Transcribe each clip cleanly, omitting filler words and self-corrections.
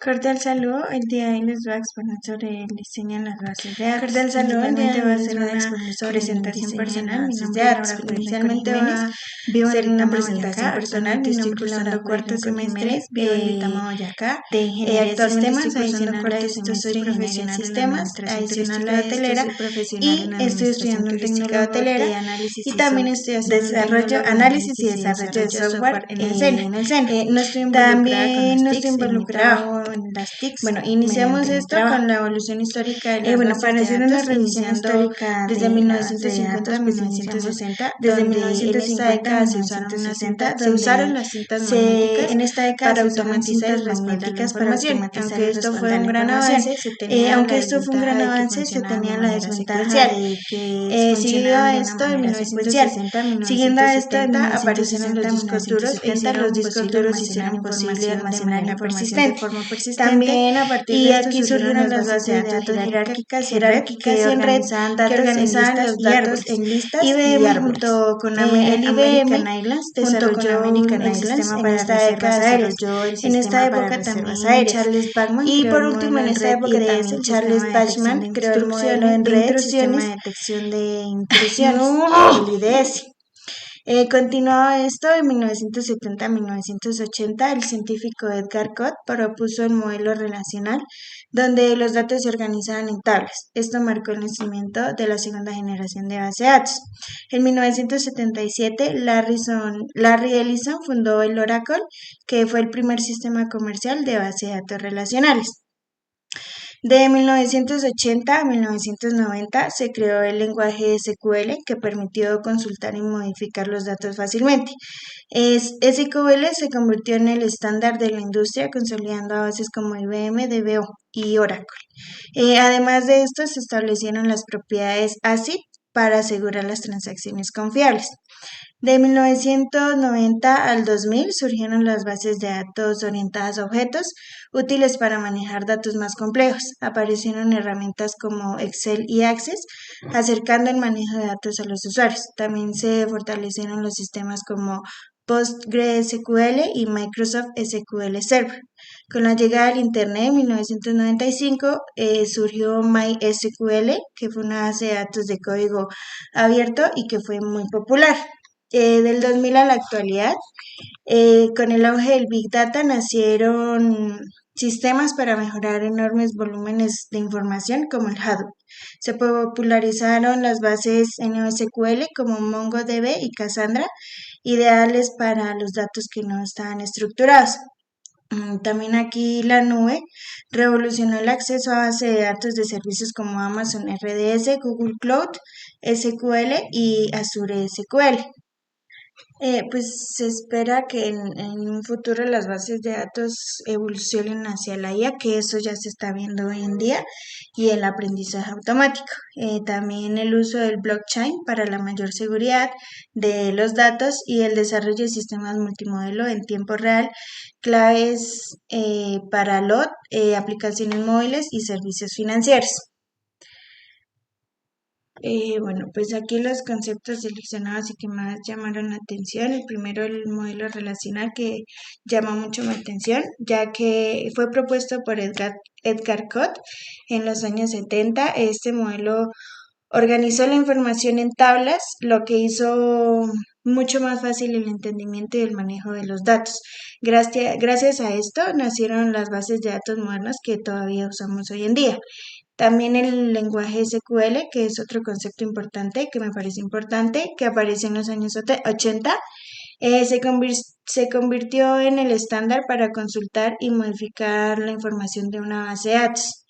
Cordial saludo, el día de hoy les voy a exponer sobre el diseño en las bases de datos. Cordial saludo, el día de hoy va a ser una presentación personal. Mi nombre es Laura Inicialmente va a ser una presentación personal. Mi nombre es Laura cuarto semestre, vivo en Vitama, Boyacá, de ingeniería de sistemas. Adicional a esto soy profesional en sistemas, adicional a hotelera y estoy estudiando un tecnólogo hotelera y también estoy haciendo análisis y desarrollo de software en el CENE. También no estoy involucrado en las TICs. Bueno, iniciamos esto con la evolución histórica de las bases para hacer una revisión histórica desde 1950 a 1960. Desde 1950 se usaron las cintas magnéticas en esta década para automatizar y magnéticas para información. Aunque esto fue un gran avance, se tenía la desventaja de que siguiendo a esto en 1960, siguiendo a esto en 1960 aparecieron los discos duros e hicieron imposible almacenar la persistente. También a partir de esto aquí surgieron las bases de datos jerárquicas y en red que organizaban los datos en listas y árboles. Junto con American Airlines desarrolló el sistema para reservas aéreas. En esta época también Charles Bachman y por último en esta época también Charles Bachman creó el modelo en red, sistema de detección de intrusiones, el IDS. Continuado esto, en 1970 a 1980, el científico Edgar Cott propuso el modelo relacional, donde los datos se organizaban en tablas. Esto marcó el nacimiento de la segunda generación de base de datos. En 1977, Larry Ellison fundó el Oracle, que fue el primer sistema comercial de base de datos relacionales. De 1980 a 1990 se creó el lenguaje SQL que permitió consultar y modificar los datos fácilmente. SQL se convirtió en el estándar de la industria, consolidando a bases como IBM, DBO y Oracle. Además de esto, se establecieron las propiedades ACID para asegurar las transacciones confiables. De 1990 al 2000 surgieron las bases de datos orientadas a objetos, útiles para manejar datos más complejos. Aparecieron herramientas como Excel y Access, acercando el manejo de datos a los usuarios. También se fortalecieron los sistemas como PostgreSQL y Microsoft SQL Server. Con la llegada del Internet en 1995 surgió MySQL, que fue una base de datos de código abierto y que fue muy popular. Del 2000 a la actualidad, con el auge del Big Data nacieron sistemas para mejorar enormes volúmenes de información como el Hadoop. Se popularizaron las bases NoSQL como MongoDB y Cassandra, ideales para los datos que no estaban estructurados. También aquí la nube revolucionó el acceso a bases de datos de servicios como Amazon RDS, Google Cloud SQL y Azure SQL. Pues se espera que en un futuro las bases de datos evolucionen hacia la IA, que eso ya se está viendo hoy en día, y el aprendizaje automático. También el uso del blockchain para la mayor seguridad de los datos y el desarrollo de sistemas multimodelo en tiempo real, claves para LOT, aplicaciones móviles y servicios financieros. Bueno, pues aquí los conceptos seleccionados y que más llamaron la atención. El primero, el modelo relacional, que llama mucho mi atención, ya que fue propuesto por Edgar Cott en los años 70. Este modelo organizó la información en tablas, lo que hizo mucho más fácil el entendimiento y el manejo de los datos. Gracias a esto nacieron las bases de datos modernas que todavía usamos hoy en día. También el lenguaje SQL, que es otro concepto importante, que me parece importante, que apareció en los años 80, se convirtió en el estándar para consultar y modificar la información de una base de datos.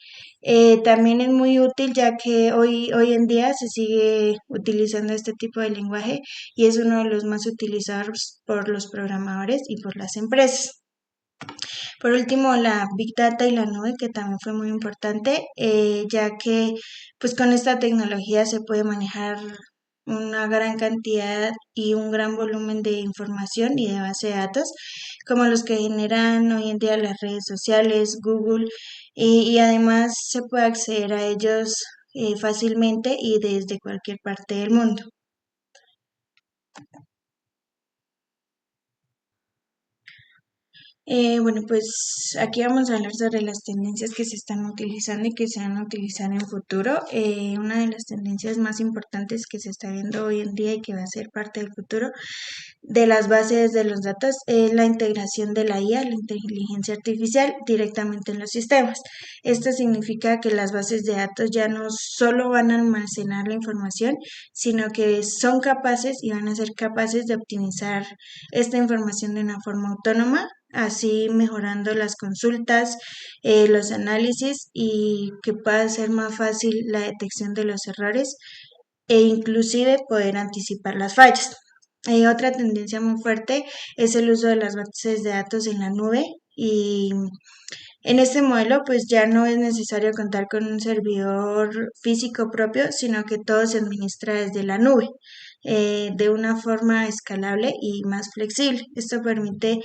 También es muy útil ya que hoy en día se sigue utilizando este tipo de lenguaje y es uno de los más utilizados por los programadores y por las empresas. Por último, la Big Data y la nube, que también fue muy importante, ya que pues con esta tecnología se puede manejar una gran cantidad y un gran volumen de información y de base de datos, como los que generan hoy en día las redes sociales, Google, y además se puede acceder a ellos fácilmente y desde cualquier parte del mundo. Bueno, pues aquí vamos a hablar sobre las tendencias que se están utilizando y que se van a utilizar en futuro. Una de las tendencias más importantes que se está viendo hoy en día y que va a ser parte del futuro de las bases de los datos es la integración de la IA, la inteligencia artificial, directamente en los sistemas. Esto significa que las bases de datos ya no solo van a almacenar la información, sino que son capaces y van a ser capaces de optimizar esta información de una forma autónoma, así mejorando las consultas, los análisis y que pueda ser más fácil la detección de los errores e inclusive poder anticipar las fallas. Otra tendencia muy fuerte es el uso de las bases de datos en la nube y en este modelo pues ya no es necesario contar con un servidor físico propio, sino que todo se administra desde la nube. De una forma escalable y más flexible. Esto permite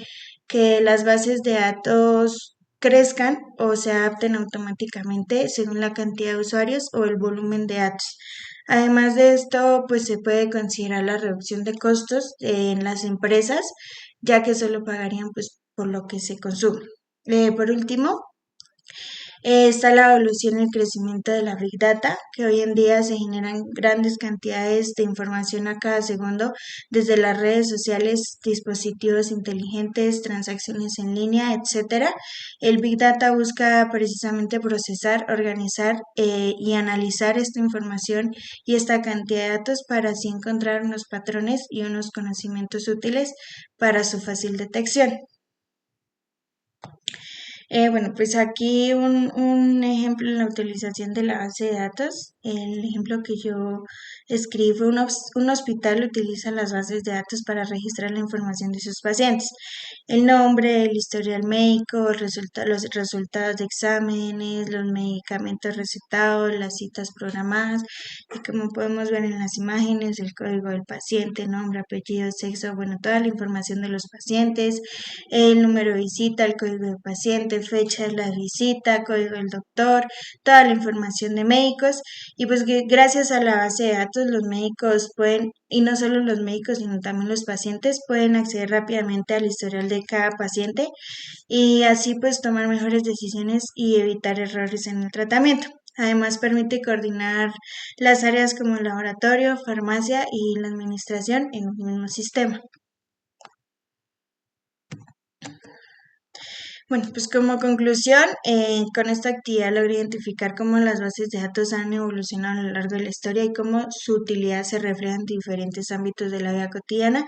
que las bases de datos crezcan o se adapten automáticamente según la cantidad de usuarios o el volumen de datos. Además de esto, pues se puede considerar la reducción de costos en las empresas, ya que solo pagarían pues por lo que se consume. Por último, está la evolución y el crecimiento de la Big Data, que hoy en día se generan grandes cantidades de información a cada segundo desde las redes sociales, dispositivos inteligentes, transacciones en línea, etcétera. El Big Data busca precisamente procesar, organizar y analizar esta información y esta cantidad de datos para así encontrar unos patrones y unos conocimientos útiles para su fácil detección. Bueno, pues aquí un ejemplo en la utilización de la base de datos. El ejemplo que yo escribí fue un hospital utiliza las bases de datos para registrar la información de sus pacientes. El nombre, el historial médico, los resultados de exámenes, los medicamentos recetados, las citas programadas y como podemos ver en las imágenes, el código del paciente, nombre, apellido, sexo, bueno, toda la información de los pacientes, el número de visita, el código de paciente, fecha de la visita, código del doctor, toda la información de médicos y pues que gracias a la base de datos los médicos pueden, y no solo los médicos, sino también los pacientes pueden acceder rápidamente al historial de cada paciente y así pues tomar mejores decisiones y evitar errores en el tratamiento. Además permite coordinar las áreas como el laboratorio, farmacia y la administración en un mismo sistema. Bueno, pues como conclusión, con esta actividad logré identificar cómo las bases de datos han evolucionado a lo largo de la historia y cómo su utilidad se refleja en diferentes ámbitos de la vida cotidiana,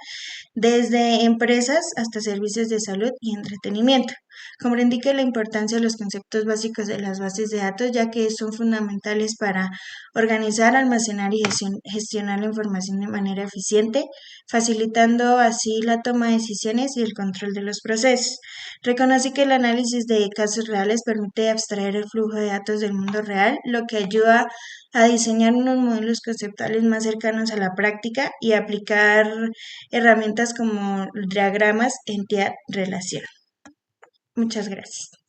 desde empresas hasta servicios de salud y entretenimiento. Comprendí que la importancia de los conceptos básicos de las bases de datos, ya que son fundamentales para organizar, almacenar y gestionar la información de manera eficiente, facilitando así la toma de decisiones y el control de los procesos. Reconocí que el análisis de casos reales permite abstraer el flujo de datos del mundo real, lo que ayuda a diseñar unos modelos conceptuales más cercanos a la práctica y aplicar herramientas como diagramas, entidad, relación. Muchas gracias.